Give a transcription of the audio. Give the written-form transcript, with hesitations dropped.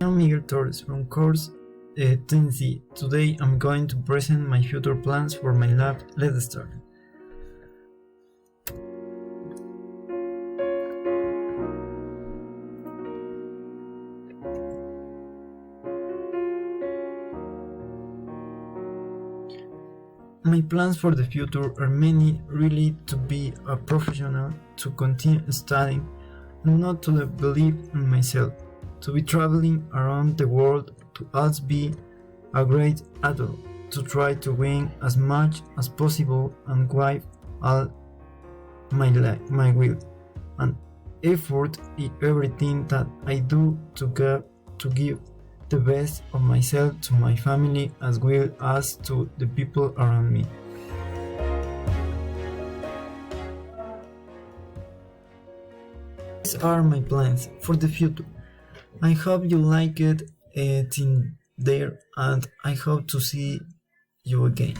I'm Miguel Torres from course 10C. Today I'm going to present my future plans for my lab. Let's start. My plans for the future are many, really to be a professional, to continue studying, and not to believe in myself, to be traveling around the world, to also be a great adult, to try to win as much as possible and give all my will and effort in everything that I do to give the best of myself to my family as well as to the people around me. These are my plans for the future. I hope you like it in there and I hope to see you again.